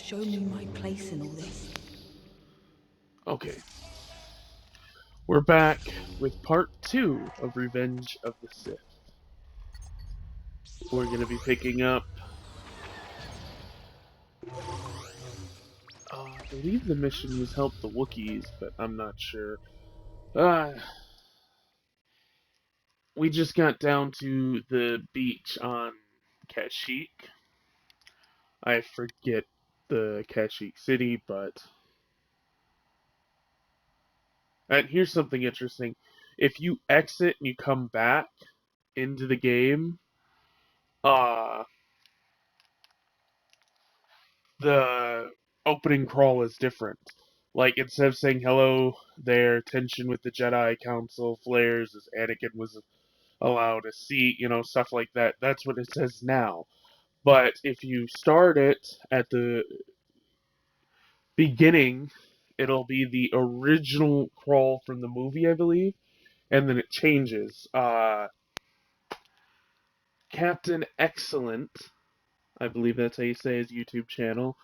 show me my place in all this. Okay. We're back with part 2 of Revenge of the Sith. We're going to be picking up... I believe the mission was help the Wookiees, but I'm not sure. We just got down to the beach on Kashyyyk. I forget the Kashyyyk city, but... And here's something interesting. If you exit and you come back into the game, the opening crawl is different. Like, instead of saying hello there, tension with the Jedi Council flares as Anakin was allowed a seat, you know, stuff like that. That's what it says now. But if you start it at the beginning, it'll be the original crawl from the movie, I believe, and then it changes. Captain Excellent, I believe that's how you say his YouTube channel,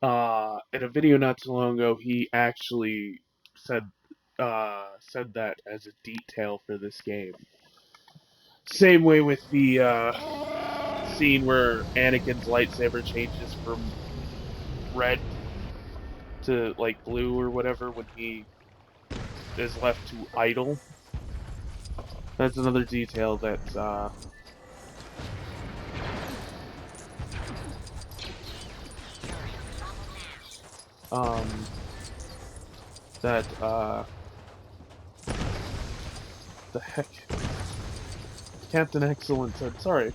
in a video not too long ago, he actually said that as a detail for this game. Same way with the scene where Anakin's lightsaber changes from red to like blue or whatever when he is left to idle. That's another detail that's the heck, Captain Excellent said, sorry,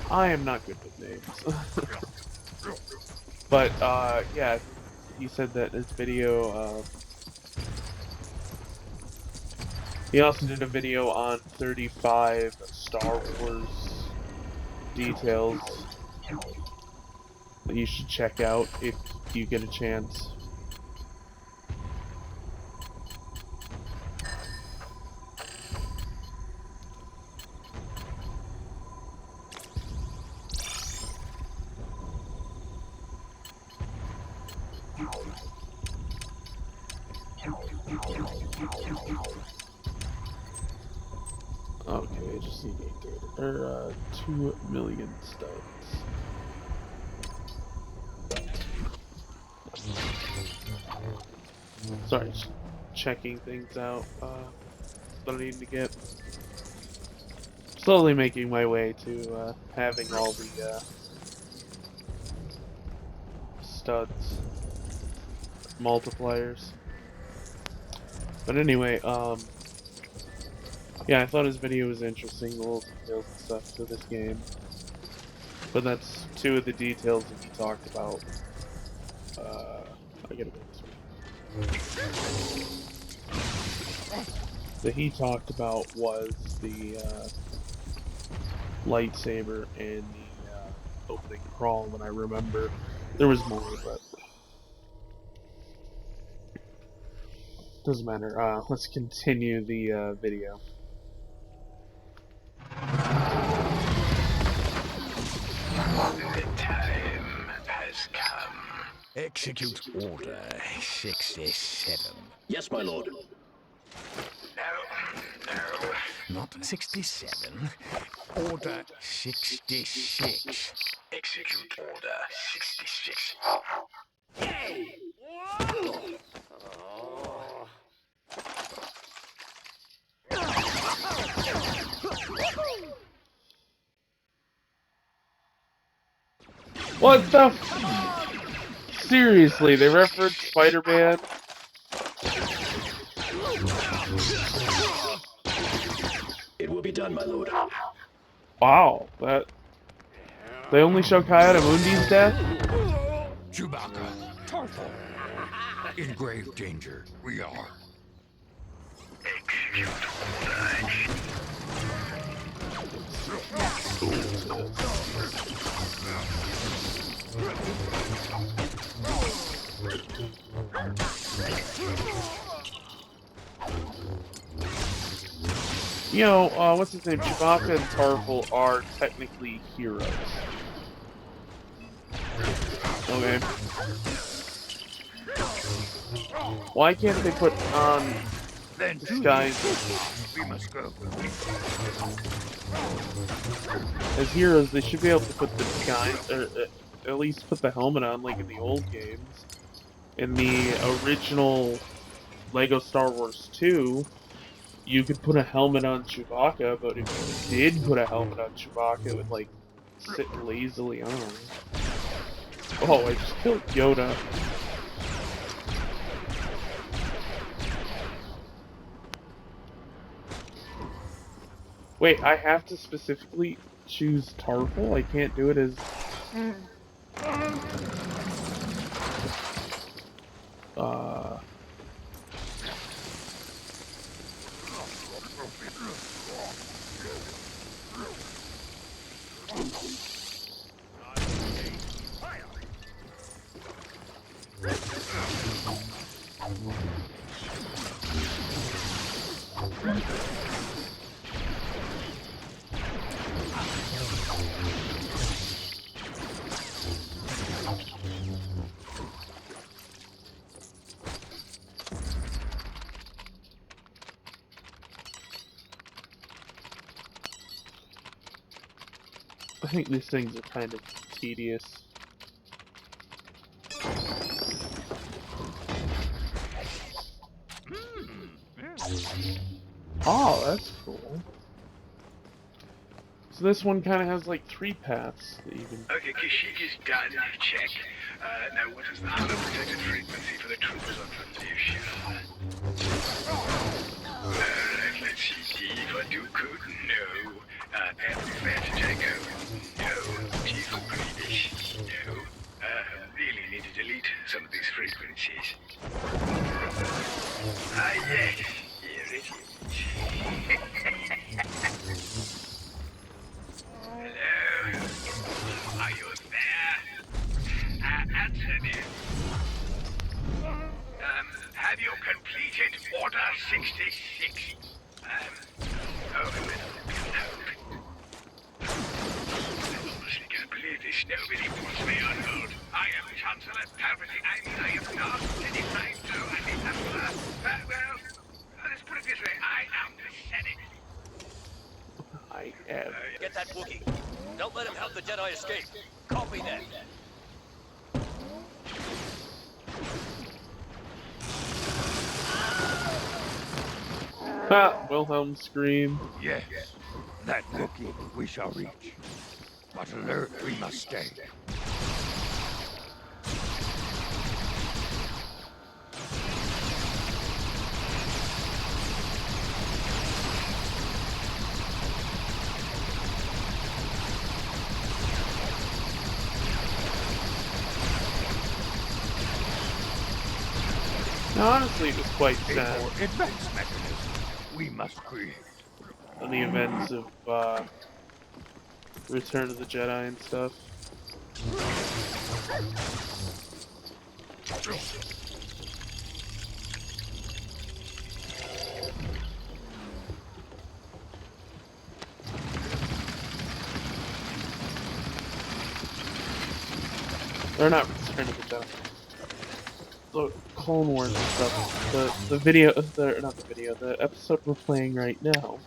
I am not good with names. But yeah, he said that in his video. He also did a video on 35 Star Wars details that you should check out if you get a chance. Okay, I just need 8 data, or 2 million studs. Sorry, just checking things out that I need to get. Slowly making my way to having all the studs, multipliers. But anyway, yeah, I thought his video was interesting, the little details and stuff to this game. But that's 2 of the details that he talked about. I gotta go this way. That he talked about was the lightsaber and the opening crawl, and I remember there was more, but doesn't matter. Let's continue the video. The time has come. Execute Order 67. Yes, my lord. No. Not 67. Order 66. Execute Order 66. What the Seriously, they referenced Spider-Man? It will be done, my lord. Wow, that... They only show Coyote Mundi's death? Chewbacca, Tarful. In grave danger, we are. Execute Order. You know, what's his name? Chewbacca and Tarful are technically heroes. Okay. Why can't they put on Then disguise we must go. as heroes? They should be able to put the disguise, or at least put the helmet on, like in the old games. In the original Lego Star Wars 2, you could put a helmet on Chewbacca, but if you did put a helmet on Chewbacca, it would, like, sit lazily on. Oh, I just killed Yoda. Wait, I have to specifically choose Tarful? I can't do it as... I think these things are kind of tedious. Oh, that's cool. So this one kind of has like 3 paths that you can... Okay, Kashyyyk is done. Check. Now, what is the hollow protected frequency for the troopers on front of your ship? Alright, let's see. D for Dooku? No. F for Fantatango? No. G for Grievous? No. Really need to delete some of these frequencies. Ah, yes. Here it is. Hello? Are you there? Answer me. Have you completed Order 66? Oh, a minute. I honestly can't believe this. Nobody puts me on hold. I am Chancellor Palpatine. I am not any time to any Emperor. Well, let's put it this way. I am the Senate. I am... Get that Wookiee. Don't let him help the Jedi escape. Copy that. Ha! Wilhelm scream. Yes, that Wookiee we shall reach. But alert we must stay. Now, honestly, it was quite A sad more advanced mechanism we must create. on the events of Return of the Jedi and stuff. They're not Return of the Jedi. The Clone Wars and stuff. The video, not the video, the episode we're playing right now.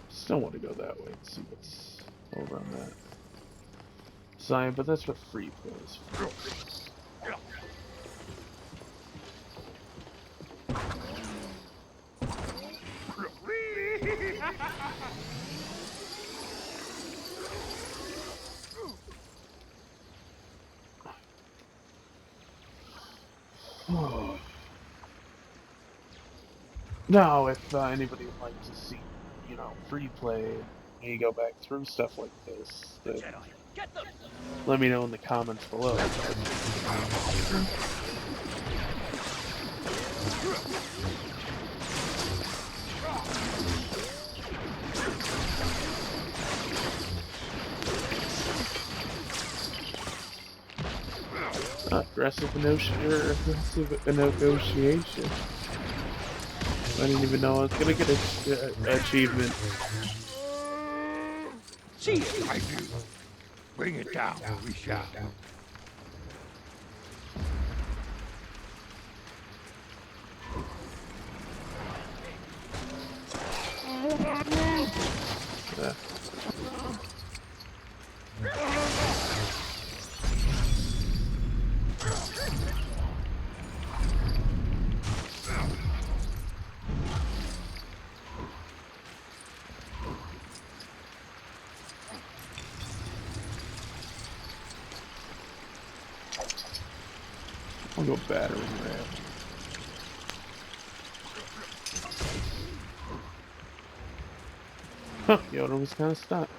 Still want to go that way and see what's over on that side, but that's what free play is for. Now, if anybody would like to see, you know, free play, and you go back through stuff like this, then Get them! let me know in the comments below. Aggressive negotiation. I didn't even know I was gonna get an achievement. See it, I do. Bring it down, we shall. Yeah. I'll go battering ram. Huh, Yoda was kind of stuck.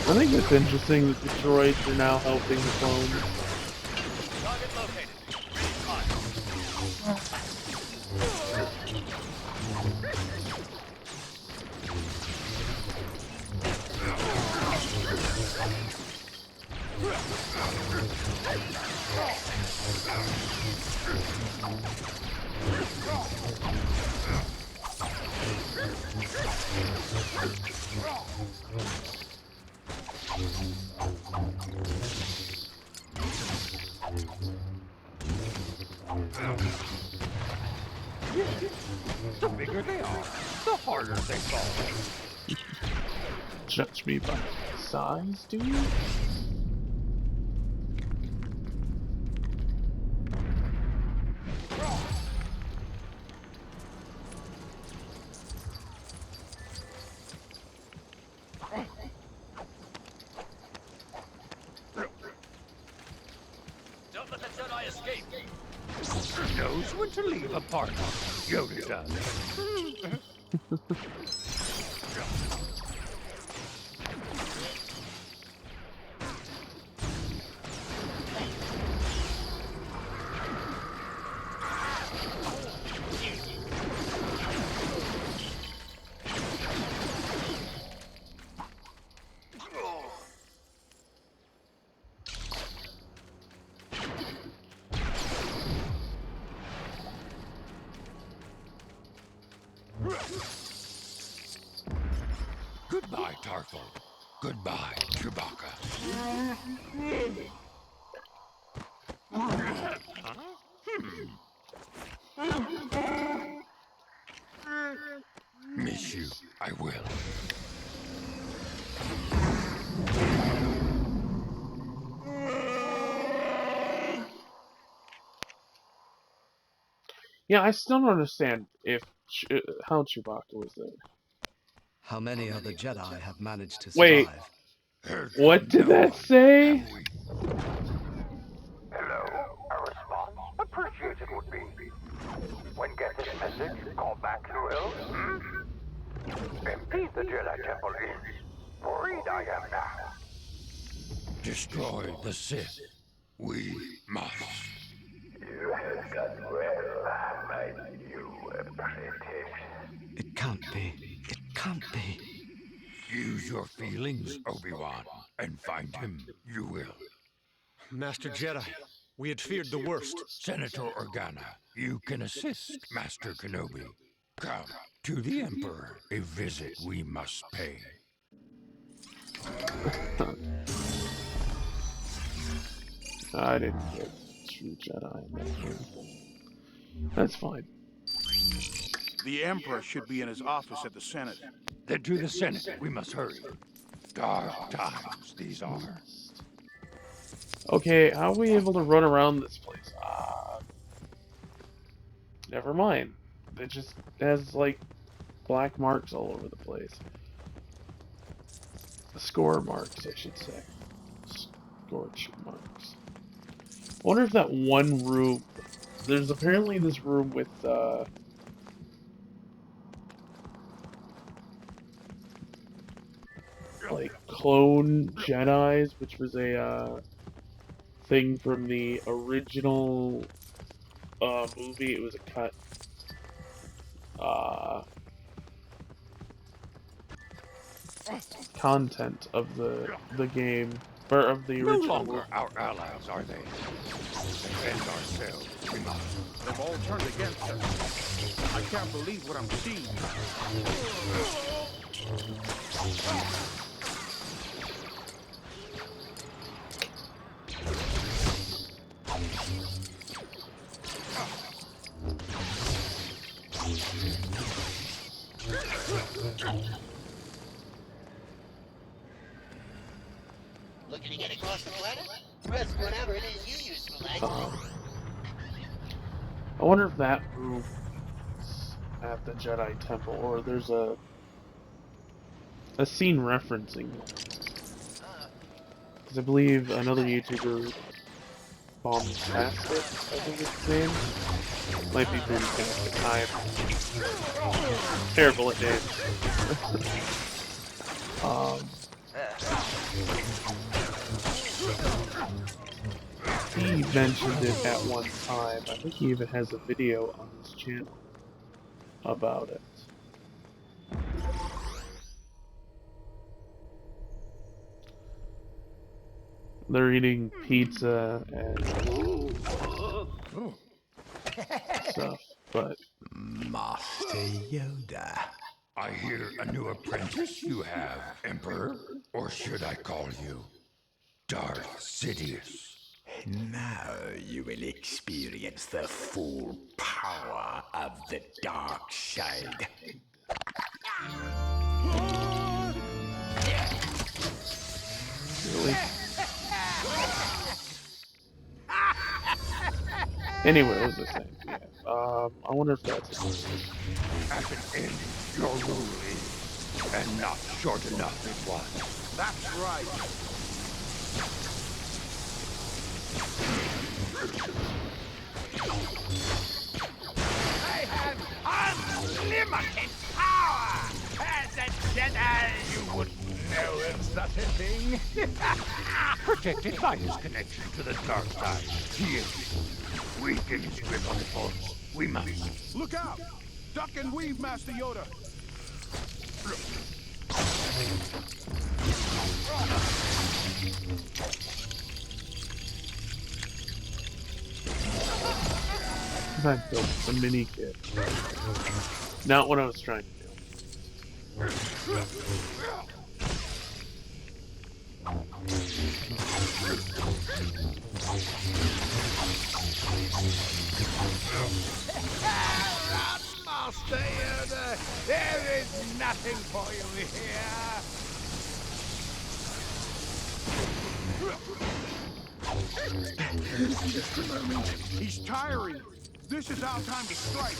I think it's interesting that the droids are now helping the clones. Target located. The bigger they are, the harder they fall. Judge me by size, dude? Don't let the Jedi escape. Knows when to leave a partner. Yoda does. Goodbye, Tarful. Goodbye, Chewbacca. Miss you, I will. Yeah, I still don't understand if how Chewbacca was there. How many other Jedi have managed to Wait. survive? Heard What from did no that one, say? have we? Hello, a response? Appreciated would be. When get this message, call back who will? Indeed the Jedi Temple is. Worried I am now. Destroy the Sith. We must. You have done well, my new apprentice. It can't be. It can't be. Use your feelings, Obi-Wan, and find him. You will. Master Jedi, we had feared the worst. Senator Organa, you can assist Master Kenobi. Come to the Emperor, a visit we must pay. I didn't get true Jedi in that game. That's fine. The Emperor should be in his office at the Senate. Then to the Senate, we must hurry. Dark times these are. Okay, how are we able to run around this place? Never mind. It just has, like, black marks all over the place. Score marks, I should say. Scorch marks. I wonder if that one room... There's apparently this room with, like, clone Jedis, which was a, thing from the original, movie. It was a cut, content of the game, or of the No original longer movie. our allies, are they? Defend ourselves, we must. They've all turned against us. I can't believe what I'm seeing. Looking to get across the planet? Press whatever it is you use for legs. I wonder if that room is at the Jedi Temple, or there's a scene referencing it. Because I believe another YouTuber, Bombastic, I think it's his name. Might be Boomtastic. I'm terrible at names. He mentioned it at one time. I think he even has a video on his channel about it. They're eating pizza and stuff, but... Master Yoda. I hear a new apprentice you have, Emperor. Or should I call you Darth Sidious? Now you will experience the full power of the dark side. Really? Anyway, what was I saying? Yeah. I wonder if that's it. At an end, your rule is, and not short enough it was. That's right. I have unlimited power! As a Jedi, you wouldn't know of such a thing. Protected by his connection to the dark side, he is weak in his grip on the Force. We must. Look out! Duck and weave, Master Yoda. I built a mini kit. Not what I was trying to do. Master Yoda, there is nothing for you here. Just a moment. He's tiring. This is our time to strike.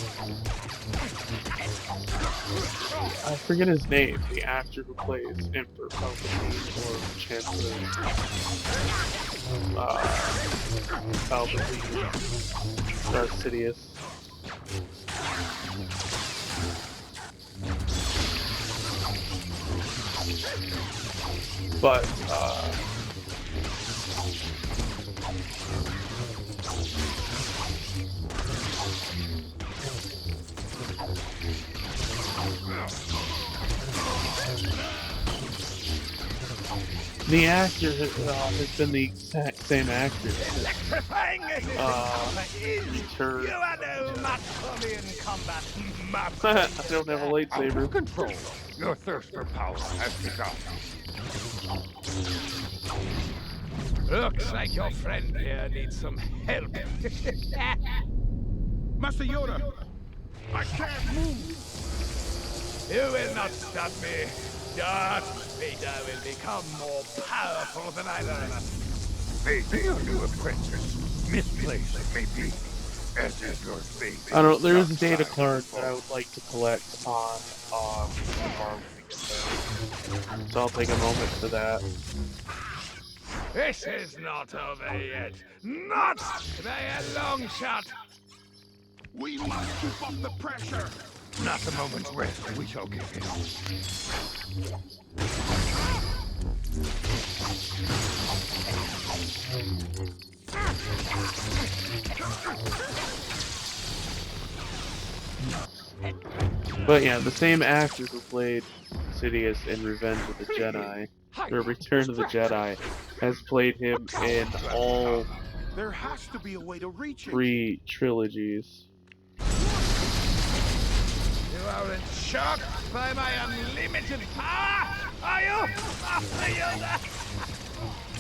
I forget his name, the actor who plays Emperor Palpatine or Chancellor Palpatine, Darth Sidious. But, the actor has been the exact same actor. Electrifying as this encounter is, Turd. you are no match for me in combat. I don't have a Out lightsaber. of control. Your thirst for power has begun. Looks like your friend here needs some help. Master Yoda, I can't move. You will not stop me. Darth Vader will become more powerful than either of us. Maybe your new apprentice, misplaced it may be, as is your fate. I don't. There is a data card that I would like to collect on tomorrow when we get there. So I'll take a moment for that. This is not over yet. Not by a long shot. We must keep up the pressure. Not a moment's rest. We shall get him. But yeah, the same actor who played Sidious in Revenge of the Jedi, or Return of the Jedi, has played him in all There has to be a way to reach it. 3 trilogies. You aren't shocked by my unlimited power, are you?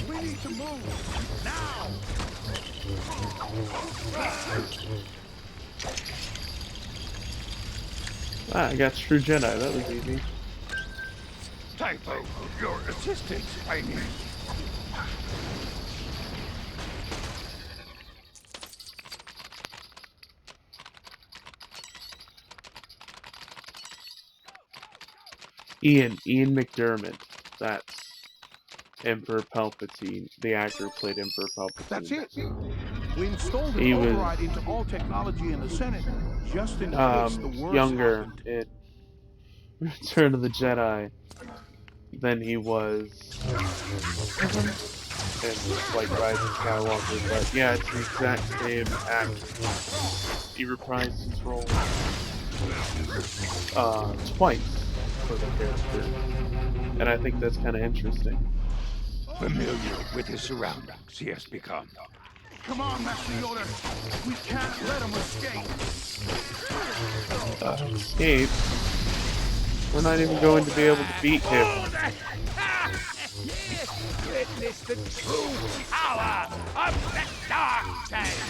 We need to move now. Ah, I got True Jedi. That was easy. Typo, your assistance, I need. Ian McDermott. That's Emperor Palpatine. The actor who played Emperor Palpatine. That's it. We installed an He was override into all technology in the Senate, just in case the worst younger happened. in Return of the Jedi than he was in like Rise of Skywalker. But yeah, it's the exact same actor. He reprised his role twice for the character, and I think that's kind of interesting. Familiar with his surroundings, he has become. Come on, Master Yoda. We can't let him escape. Escape? We're not even going to be able to beat him. Witness the true power of the dark side.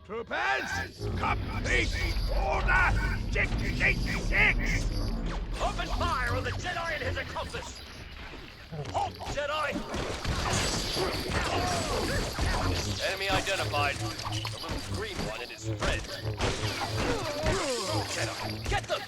Troopers, complete order 686! Open fire on the Jedi and his accomplice! Halt, Jedi! Enemy identified. The little green one and his friend. Jedi, get them!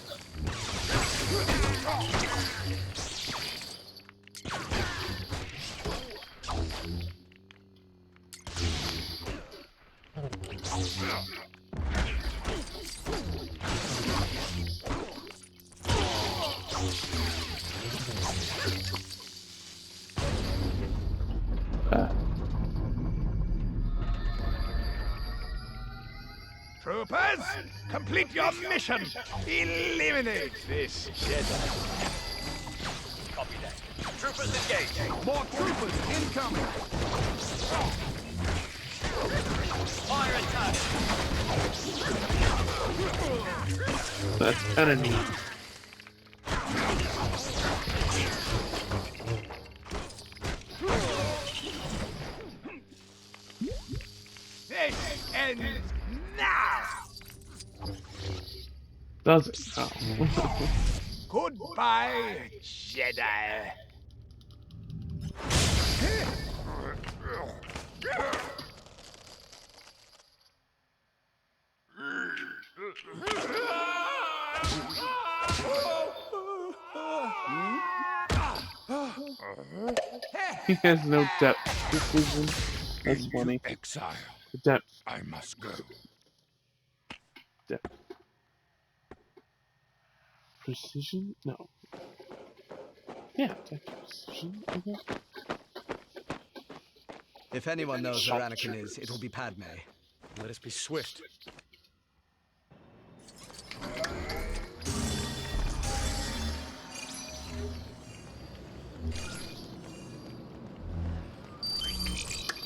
Troopers, complete your mission! Eliminate this Jedi! Copy that. Troopers engaged. More troopers incoming. Fire attack! That's kind of neat. This ends now! Does it? Oh. Goodbye, Jedi! He has no depth decision. That's funny. Exile. Depth. I must go. Depth. Precision? No. Yeah, depth precision, I guess. If anyone knows where Anakin is, it will be Padme. Let us be swift.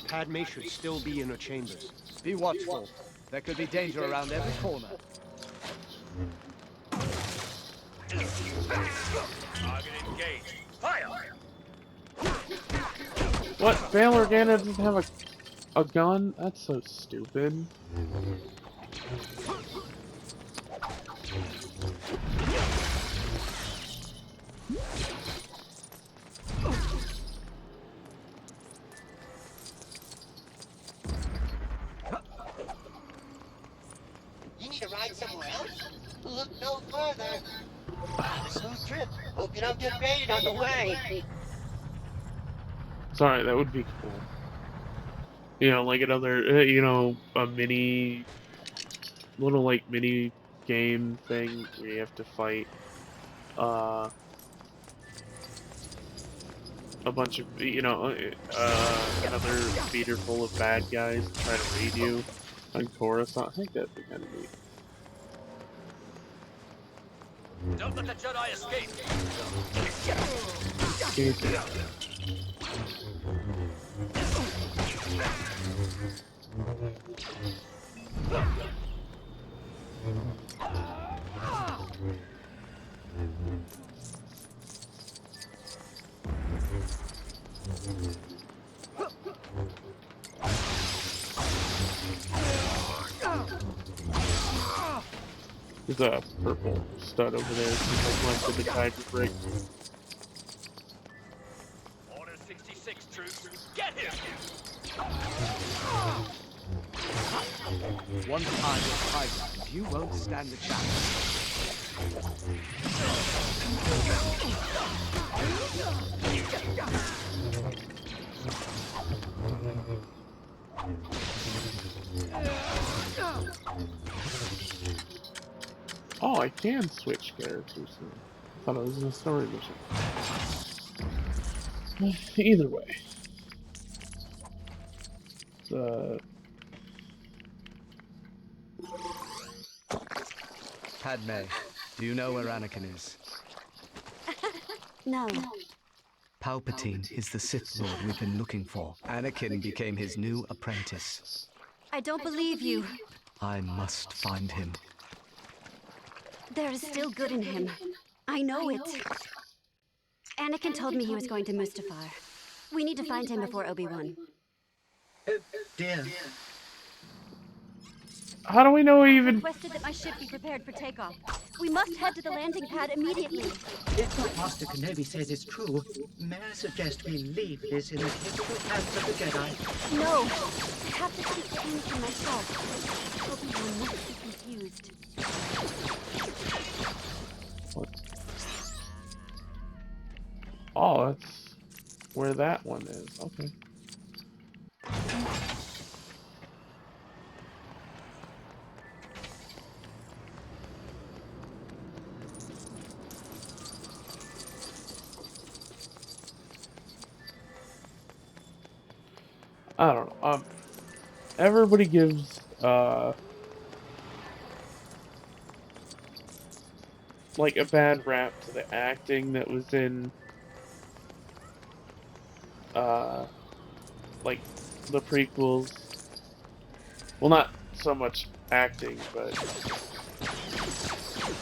Padme should still be in her chambers. Be watchful. There could be danger around every corner. Target engaged. Fire! What? Bail Organa doesn't have a gun? That's so stupid. Hope you don't get raided on the way. Sorry, that would be cool. You know, like another, you know, a little like mini game thing where you have to fight uh a bunch of, you know, another theater full of bad guys try to raid you on Coruscant. I think that'd be kind of neat. Don't let the Jedi escape. There's a purple stud over there. He's like went to the Tiger break. Order 66 troops, get him! Once I was Tiger, you won't stand a chance. Oh, I can switch characters now. I thought it was a story mission. Either way. Padme, do you know where Anakin is? No. Palpatine is the Sith Lord we've been looking for. Anakin became his new apprentice. I don't believe you. I must find him. There is still good in him. I know it. Anakin told me he was going to Mustafar. We need to find him before Obi-Wan. Dear. How do we know he even... Requested that my ship be prepared for takeoff. We must head to the landing pad immediately. If what Master Kenobi says is true, may I suggest we leave this in the capable hands of the Jedi? No. I have to speak to Anakin myself. Obi-Wan must be confused. What? Oh, that's where that one is. Okay. I don't know. Everybody gives like a bad rap to the acting that was in like the prequels. Well, not so much acting, but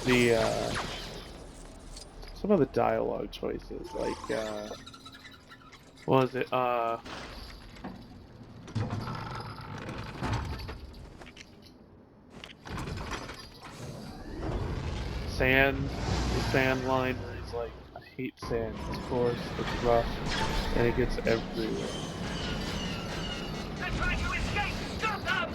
the some of the dialogue choices, like what was it? The sand line where he's like, I hate sand, it's coarse, it's rough, and it gets everywhere. They're trying to escape! Stop them!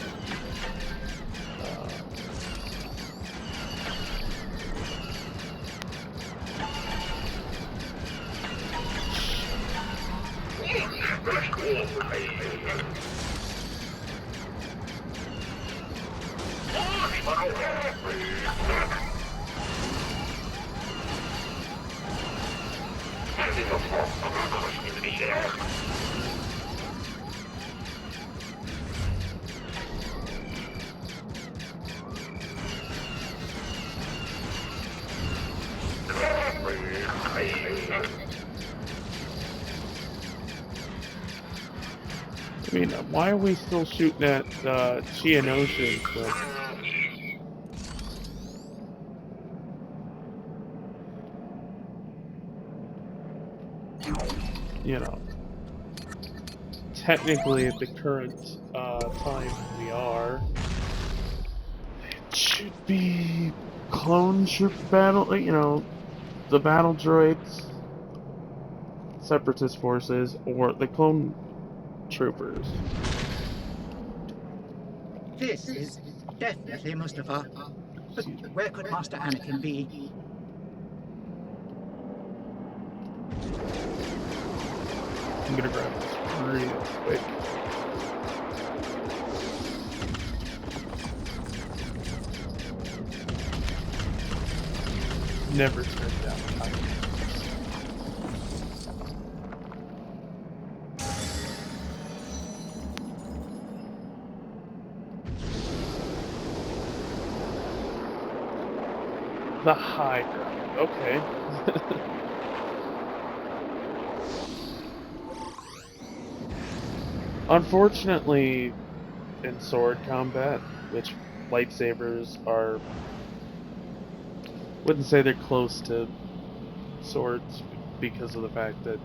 I mean, why are we still shooting at Geonosis? You know, technically at the current time we are, it should be clone troop battle, you know, the battle droids, separatist forces, or the clone troopers. This is definitely Mustafar. But where could Master Anakin be? I'm gonna grab this real quick. Never turned down time. The high ground, okay. Unfortunately, in sword combat, which lightsabers are, wouldn't say they're close to swords because of the fact that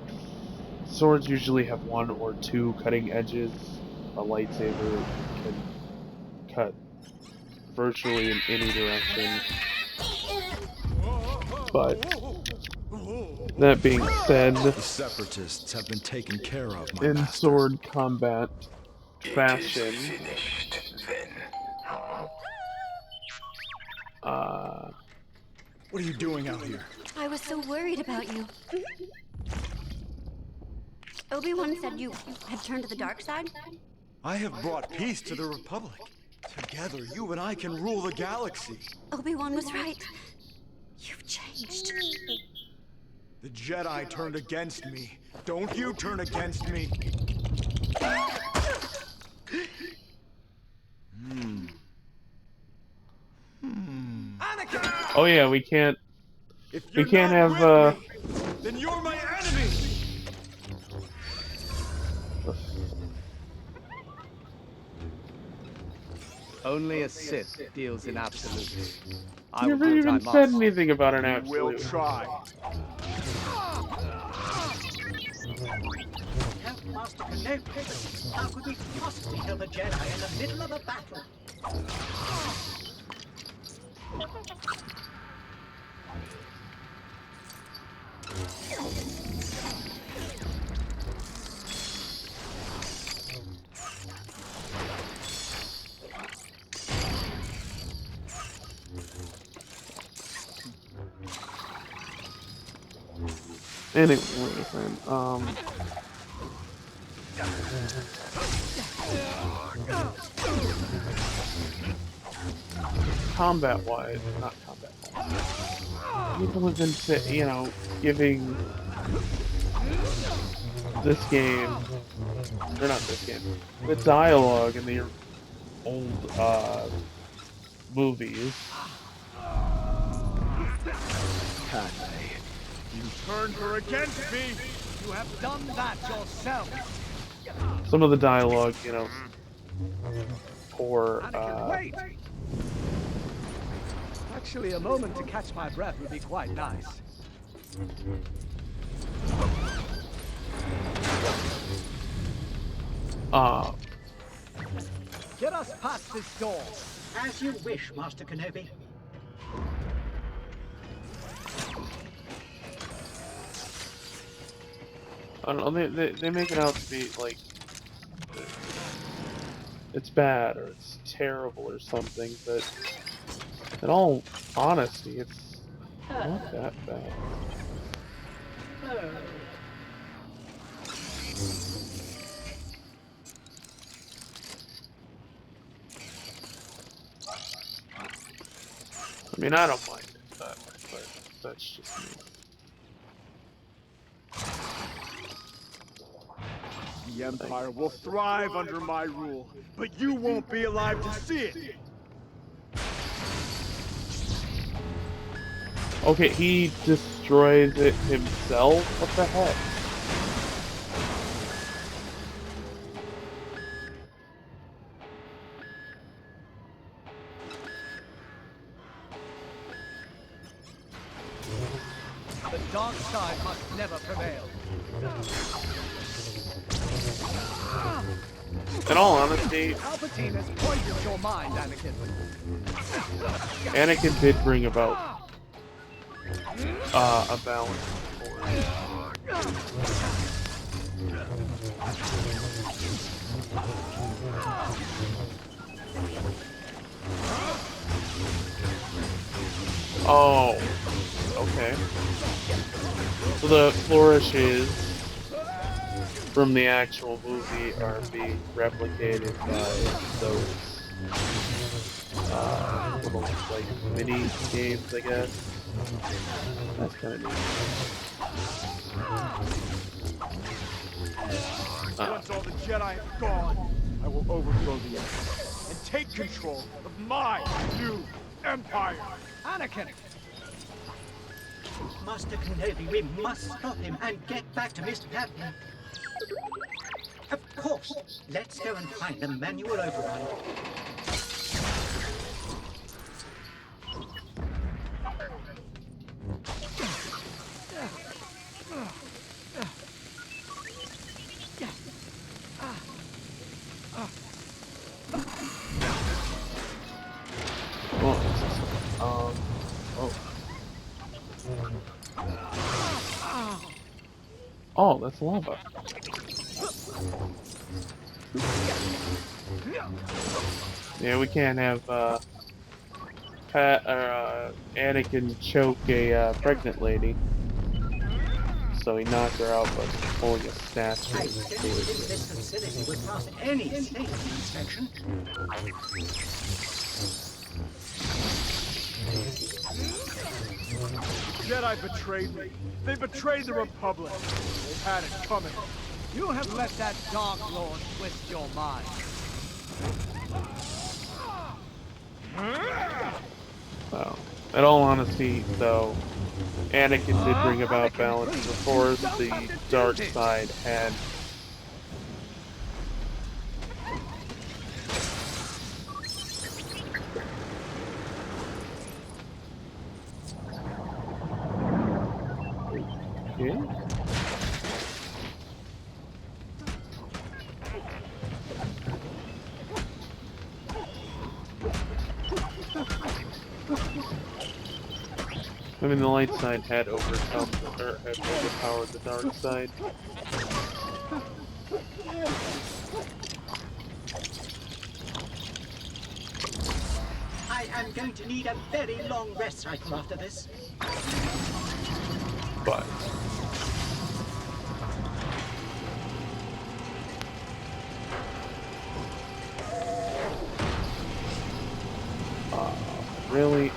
swords usually have one or two cutting edges. A lightsaber can cut virtually in any direction. But that being said, The Separatists have been taken care of, my in master. sword combat fashion, Finished, then. What are you doing out here? I was so worried about you. Obi-Wan said you had turned to the dark side? I have brought peace to the Republic. Together, you and I can rule the galaxy. Obi-Wan was right. You've changed. The Jedi turned against me. Don't you turn against me. oh yeah, we can't If we you're can't not have with me, then you're my enemy. Only a Sith deals in absolutes. I You will never do what I even said must. anything about an You will absolute. try. Help Master Kenobi. How could we possibly help a Jedi in the middle of a battle? Anyway, listen, combat-wise, not combat-wise, people have been, you know, giving this game, or not this game, the dialogue in the old, movies. You turned her against me. You have done that yourself. Some of the dialogue, you know, poor, Wait! Actually, a moment to catch my breath would be quite nice. Get us past this door. As you wish, Master Kenobi. I don't know, they make it out to be, like, it's bad, or it's terrible, or something, but in all honesty, it's not that bad. I mean, I don't mind it, but that's just me. The Empire will thrive under my rule, but you won't be alive to see it. Okay, he destroys it himself? What the heck? The dark side must never prevail. In all honesty, Palpatine has poisoned your mind, Anakin. Anakin did bring about a balance for it. Oh, okay. So the flourishes from the actual movie are being replicated by those little like mini games, I guess. That's kind of neat. Once all the Jedi have gone, I will overthrow the Empire and take control of my new empire. Anakin! Master Kenobi, we must stop him and get back to Mr. Padme. Of course. Let's go and find the manual override. Oh, that's lava. Yeah, we can't have Anakin choke a pregnant lady. So he knocked her out by pulling a statue. I don't think this facility would pass any safety inspection. Jedi betrayed me. They betrayed the Republic. They've had it coming. You have let that Dark Lord twist your mind. Well, in all honesty, though, Anakin did bring about balance. Before the dark side had I mean, the light side had overpowered the dark side. I am going to need a very long rest cycle after this. But really?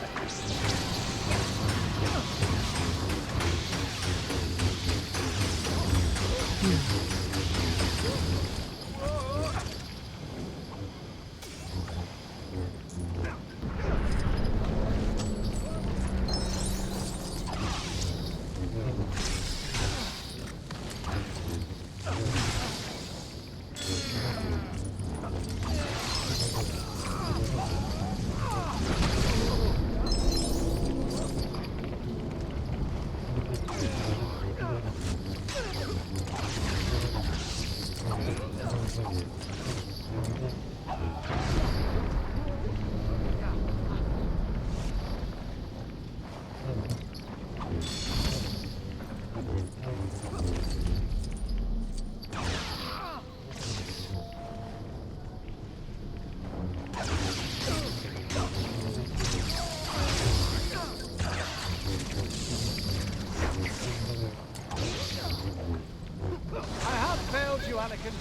Anakin.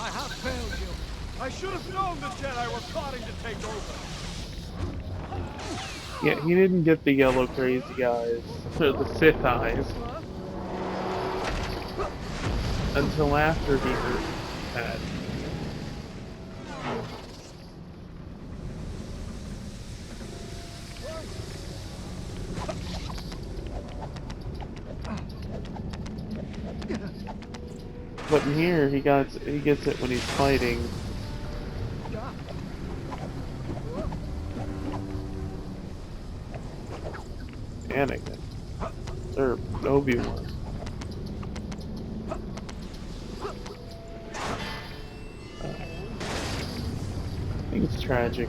I have failed you. I should have known the Jedi were plotting to take over. Yeah, he didn't get the yellow crazy eyes, or the Sith eyes, until after he hurt Pat. But in here, he gets it when he's fighting. Anakin. Or Obi-Wan. I think it's tragic.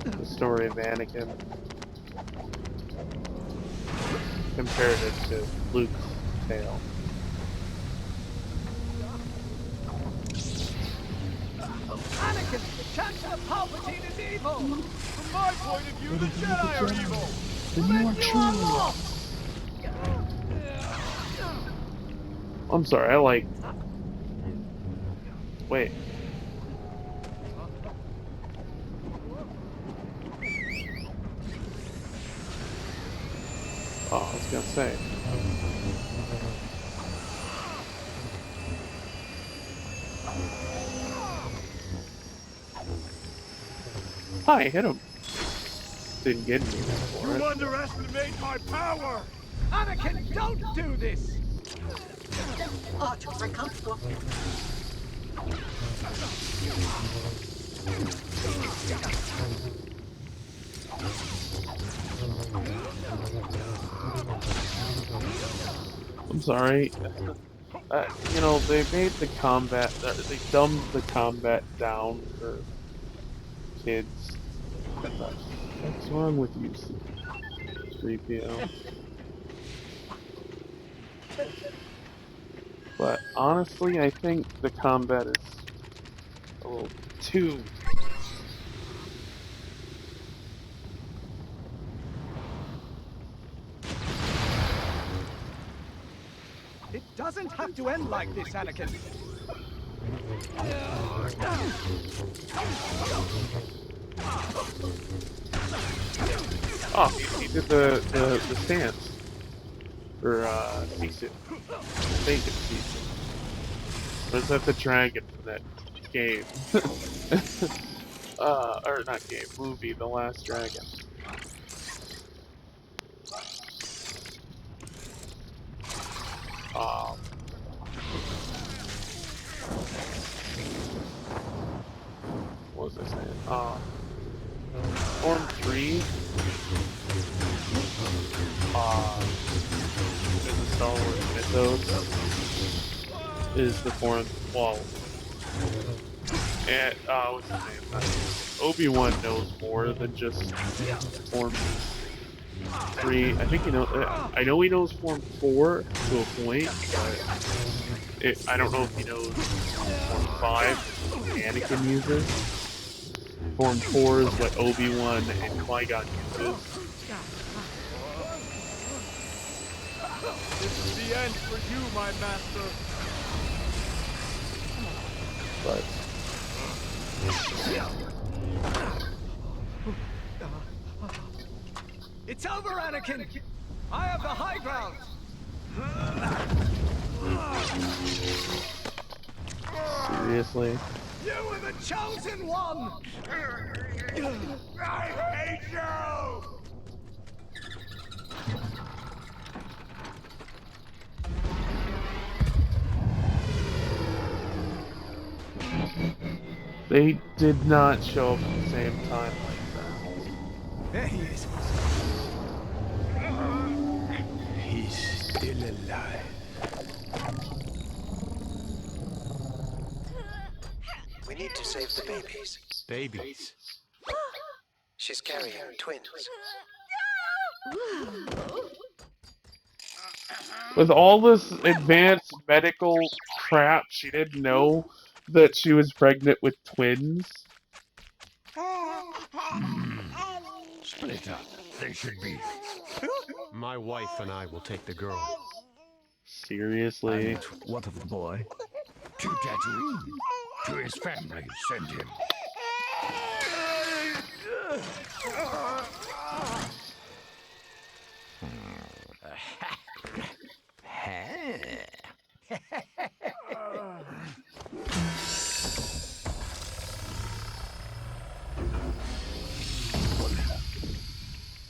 The story of Anakin. Compared it to Luke's tale. Anakin! Chancellor Palpatine is evil! From my point of view, the Jedi are evil! Then you are true. I'm sorry, I like... Wait. Oh, I was gonna say. Hi, hit him. Didn't get anything for You it. underestimate my power! Anakin, don't do this! Archers, I can't stop him. I'm sorry. You know, they made the combat... They dumbed the combat down for kids. What's wrong with you, 3PO? But honestly, I think the combat is a little too... It doesn't have to end like this, Anakin. Oh, he did the stance. For, Sisu. Vacant Sisu. Or is that the dragon from that game? Or not game, movie, The Last Dragon. What was I saying? Form 3, in the Star Wars mythos, is the form, well, and, what's his name? Obi-Wan knows more than just Form 3. I think he knows, I know he knows Form 4 to a point, but I don't know if he knows Form 5 Anakin uses. Form 4 is what Obi-Wan and Qui-Gon uses. This is the end for you, my master. But it's over, Anakin! I have the high ground! seriously? You were the chosen one! I hate you! They did not show up at the same time like that. There he is. He's still alive. We need to save the babies. Babies? She's carrying twins. With all this advanced medical crap, she didn't know that she was pregnant with twins. Split up. They should be. My wife and I will take the girl. Seriously? And what of the boy? To Tatooine. To his family. Send him.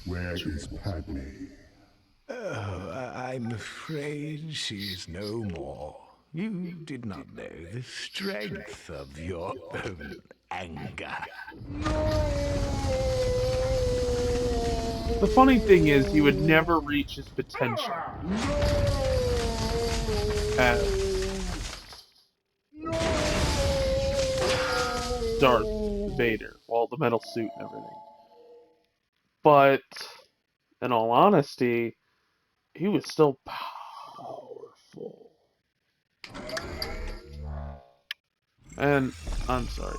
Where is Padme? Oh, I'm afraid she's no more. You did not know the strength of your own anger. The funny thing is, he would never reach his potential as Darth Vader, well, the metal suit and everything. But, in all honesty, he was still powerful. And, I'm sorry.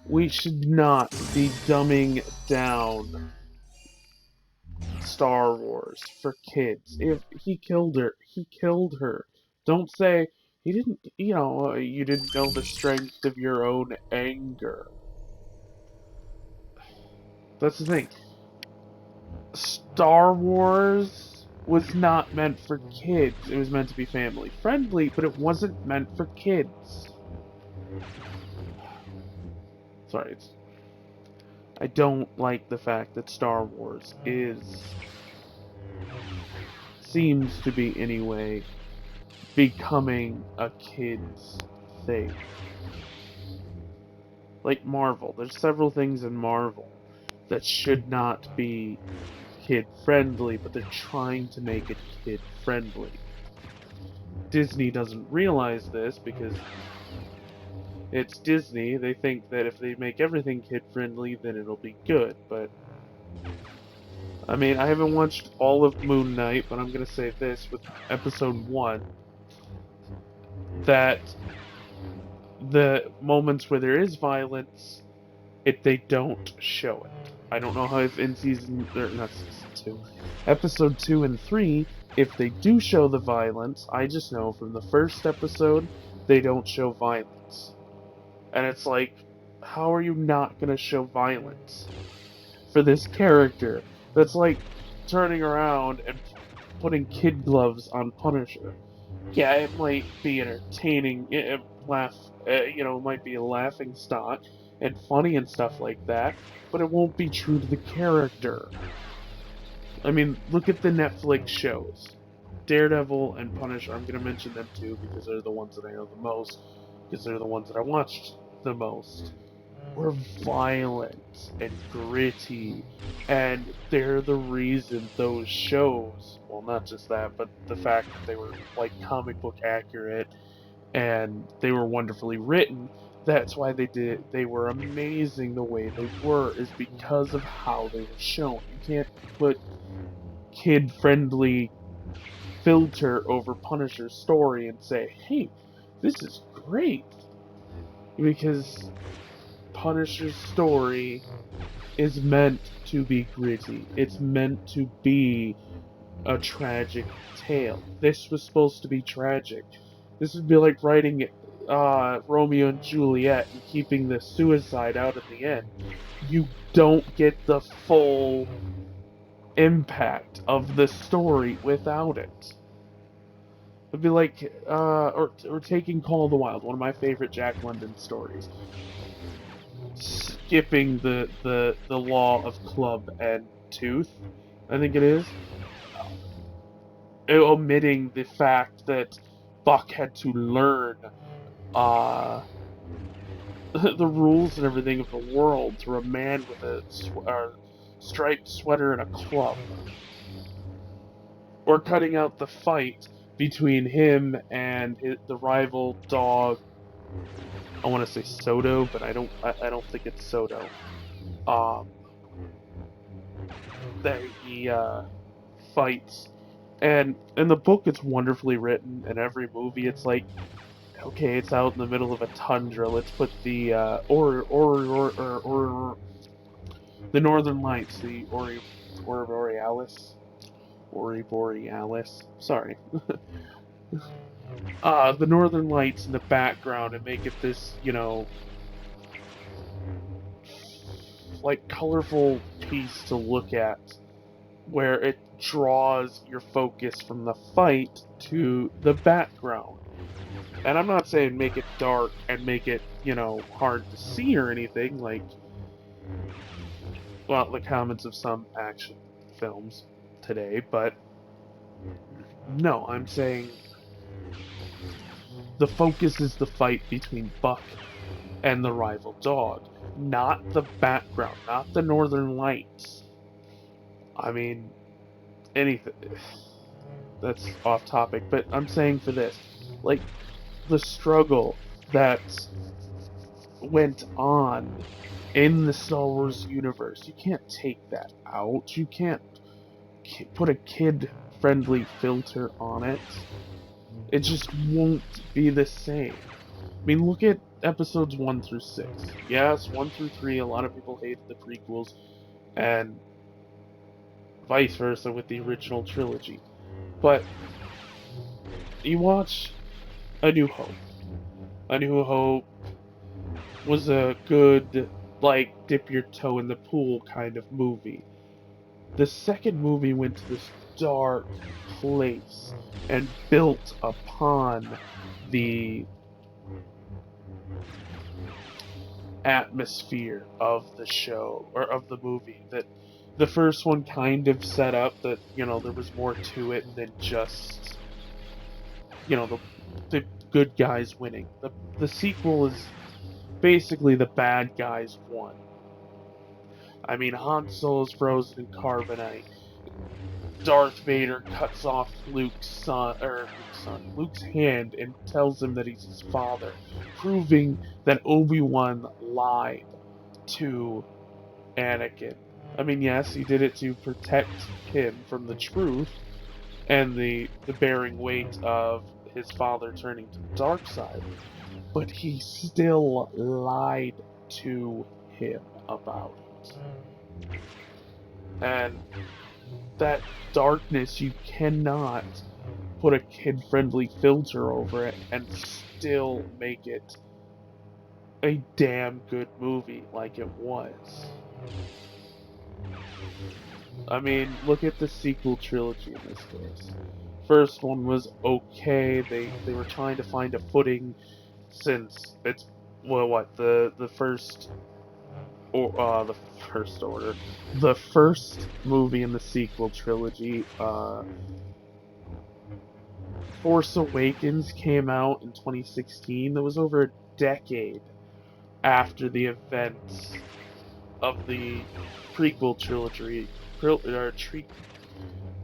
we should not be dumbing down Star Wars for kids. If he killed her, he killed her. Don't say, he didn't, you didn't know the strength of your own anger. That's the thing. Star Wars was not meant for kids. It was meant to be family friendly, but it wasn't meant for kids. Sorry, I don't like the fact that Star Wars seems to be anyway, becoming a kid's thing. Like Marvel, there's several things in Marvel that should not be kid-friendly, but they're trying to make it kid-friendly. Disney doesn't realize this because it's Disney. They think that if they make everything kid-friendly, then it'll be good, but I mean, I haven't watched all of Moon Knight, but I'm gonna say this with episode 1, that the moments where there is violence, they don't show it. I don't know how if in not season 2, episode 2 and 3, if they do show the violence, I just know from the first episode, they don't show violence. And it's like, how are you not gonna show violence for this character that's like turning around and putting kid gloves on Punisher? Yeah, it might be entertaining, it might be a laughing stock and funny and stuff like that, but it won't be true to the character. I mean, look at the Netflix shows. Daredevil and Punisher, I'm going to mention them too because they're the ones that I know the most, because they're the ones that I watched the most, were violent and gritty, and they're the reason those shows, well, not just that, but the fact that they were like comic book accurate and they were wonderfully written, that's why they were amazing the way they were, is because of how they were shown. You can't put kid-friendly filter over Punisher's story and say, hey, this is great, because Punisher's story is meant to be gritty. It's meant to be a tragic tale. This was supposed to be tragic. This would be like writing Romeo and Juliet and keeping the suicide out at the end. You don't get the full impact of the story without it. It'd be like, or taking Call of the Wild, one of my favorite Jack London stories. Skipping the law of club and tooth, I think it is. Omitting the fact that Buck had to learn the rules and everything of the world through a man with a striped sweater and a club. Or cutting out the fight between him and the rival dog. I want to say Soto, but I don't think it's Soto. That he fights, and in the book it's wonderfully written. In every movie, it's like, okay, it's out in the middle of a tundra. Let's put the the Northern Lights, the Borealis. Sorry. The Northern Lights in the background and make it this, like colorful piece to look at, where it draws your focus from the fight to the background. And I'm not saying make it dark and make it, hard to see or anything, like, well, the comments of some action films today, but no, I'm saying the focus is the fight between Buck and the rival dog, not the background, not the Northern Lights. I mean, anything. That's off topic, but I'm saying for this, like, the struggle that went on in the Star Wars universe, you can't take that out. You can't put a kid-friendly filter on it. It just won't be the same. I mean, look at episodes 1 through 6. Yes, 1 through 3, a lot of people hated the prequels, and vice versa with the original trilogy. But you watch A New Hope. A New Hope was a good, like, dip your toe in the pool kind of movie. The second movie went to this dark place and built upon the atmosphere of the show, or of the movie. That the first one kind of set up that, you know, there was more to it than just, you know, the good guys winning. The sequel is basically the bad guys won. I mean, Han Solo's frozen in carbonite. Darth Vader cuts off Luke's hand and tells him that he's his father, proving that Obi-Wan lied to Anakin. I mean, yes, he did it to protect him from the truth and the bearing weight of his father turning to the dark side, but he still lied to him about it. And that darkness, you cannot put a kid-friendly filter over it and still make it a damn good movie like it was. I mean, look at the sequel trilogy in this case. First one was okay. They were trying to find a footing since it's, well, what, the first, or the first order, the first movie in the sequel trilogy, Force Awakens came out in 2016. That was over a decade after the events of the prequel trilogy.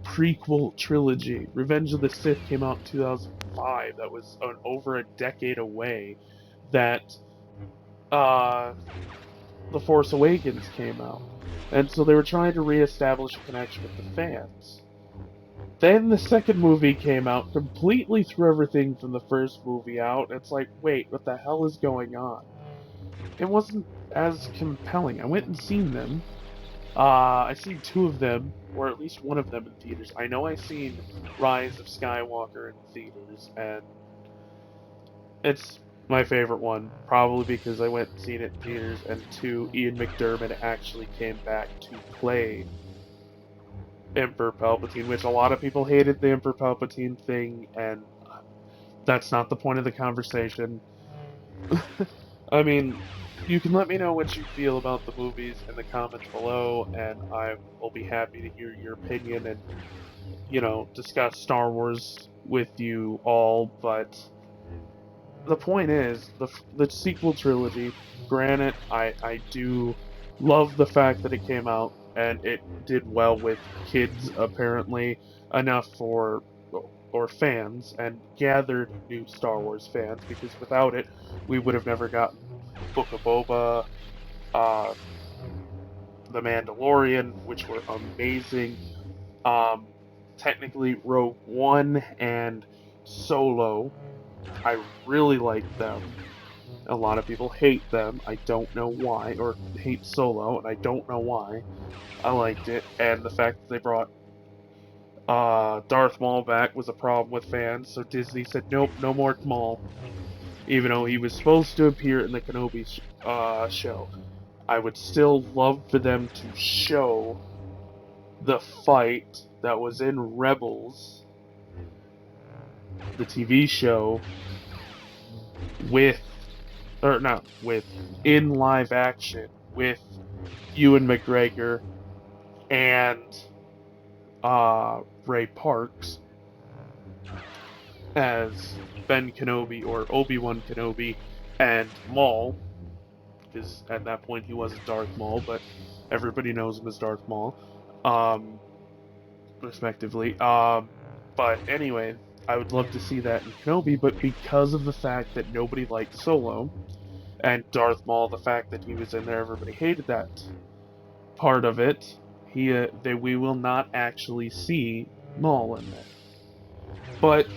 Prequel trilogy. Revenge of the Sith came out in 2005. That was over a decade away. That The Force Awakens came out, and so they were trying to reestablish a connection with the fans. Then the second movie came out, completely threw everything from the first movie out. It's like, wait, what the hell is going on? It wasn't as compelling. I went and seen them. I seen two of them, or at least one of them in theaters. I know I seen Rise of Skywalker in theaters, and it's my favorite one, probably because I went and seen it in theaters, and two, Ian McDiarmid actually came back to play Emperor Palpatine, which a lot of people hated the Emperor Palpatine thing, and that's not the point of the conversation. I mean, you can let me know what you feel about the movies in the comments below, and I will be happy to hear your opinion and, you know, discuss Star Wars with you all, but the point is, the sequel trilogy, granted, I do love the fact that it came out, and it did well with kids, apparently, enough for, or fans, and gathered new Star Wars fans, because without it, we would have never gotten Book of Boba, The Mandalorian, which were amazing. Technically, Rogue One and Solo, I really like them. A lot of people hate them. I don't know why, or hate Solo, and I don't know why. I liked it, and the fact that they brought Darth Maul back was a problem with fans, so Disney said, nope, no more Maul. Even though he was supposed to appear in the Kenobi show. I would still love for them to show the fight that was in Rebels, the TV show, in live action, with Ewan McGregor and Ray Parks as Ben Kenobi, or Obi-Wan Kenobi, and Maul, because at that point he wasn't Darth Maul, but everybody knows him as Darth Maul, respectively. But anyway, I would love to see that in Kenobi, but because of the fact that nobody liked Solo, and Darth Maul, the fact that he was in there, everybody hated that part of it, we will not actually see Maul in there. But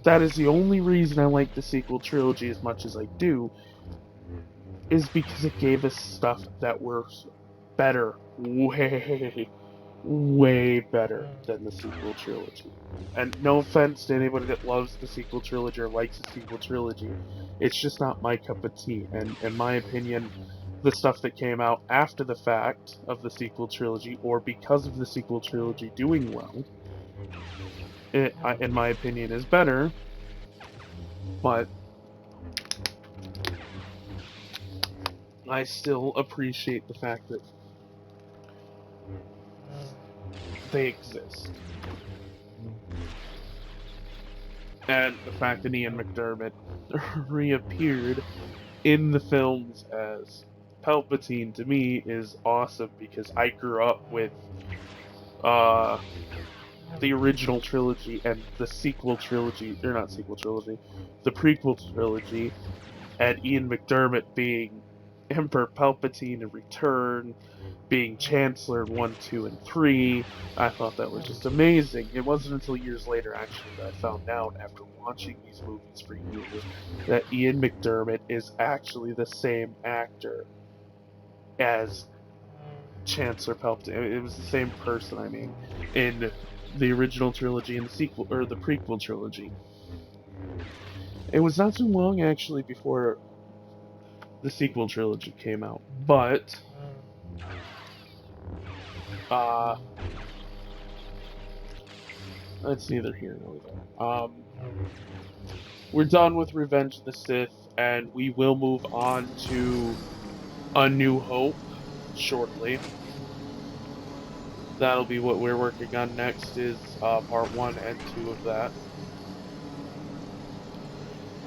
that is the only reason I like the sequel trilogy as much as I do. is because it gave us stuff that were better, way better than the sequel trilogy. And no offense to anybody that loves the sequel trilogy or likes the sequel trilogy, it's just not my cup of tea. And in my opinion, the stuff that came out after the fact of the sequel trilogy, or because of the sequel trilogy doing well, in my opinion, is better. But I still appreciate the fact that they exist. And the fact that Ian McDiarmid reappeared in the films as Palpatine, to me, is awesome because I grew up with the original trilogy and the sequel trilogy, or not sequel trilogy, the prequel trilogy, and Ian McDiarmid being Emperor Palpatine in Return, being Chancellor in 1, 2, and 3. I thought that was just amazing. It wasn't until years later, actually, that I found out, after watching these movies for years, that Ian McDiarmid is actually the same actor as Chancellor Palpatine. It was the same person, I mean, in the original trilogy and the sequel, or the prequel trilogy. It was not too long, actually, before the sequel trilogy came out, but that's neither here nor there. We're done with Revenge of the Sith, and we will move on to A New Hope shortly. That'll be what we're working on next, is part 1 and 2 of that.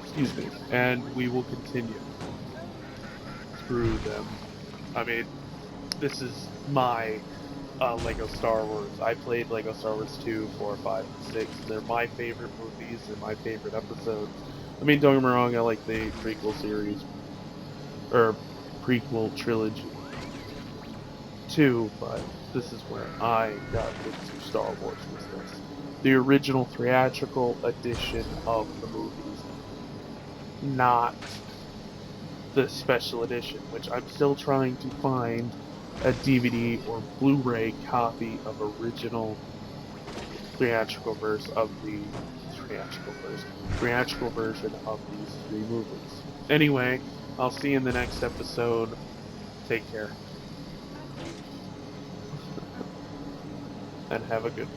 Excuse me. And we will continue through them. I mean, this is my Lego Star Wars. I played Lego Star Wars 2, 4, 5, and 6. They're my favorite movies. They're my favorite episodes. I mean, don't get me wrong, I like the prequel series, or prequel trilogy too, but this is where I got into Star Wars, was this. The original theatrical edition of the movies, not the special edition, which I'm still trying to find a DVD or Blu-ray copy of original theatrical version of the theatrical version of these 3 movies. Anyway, I'll see you in the next episode. Take care. And have a good one.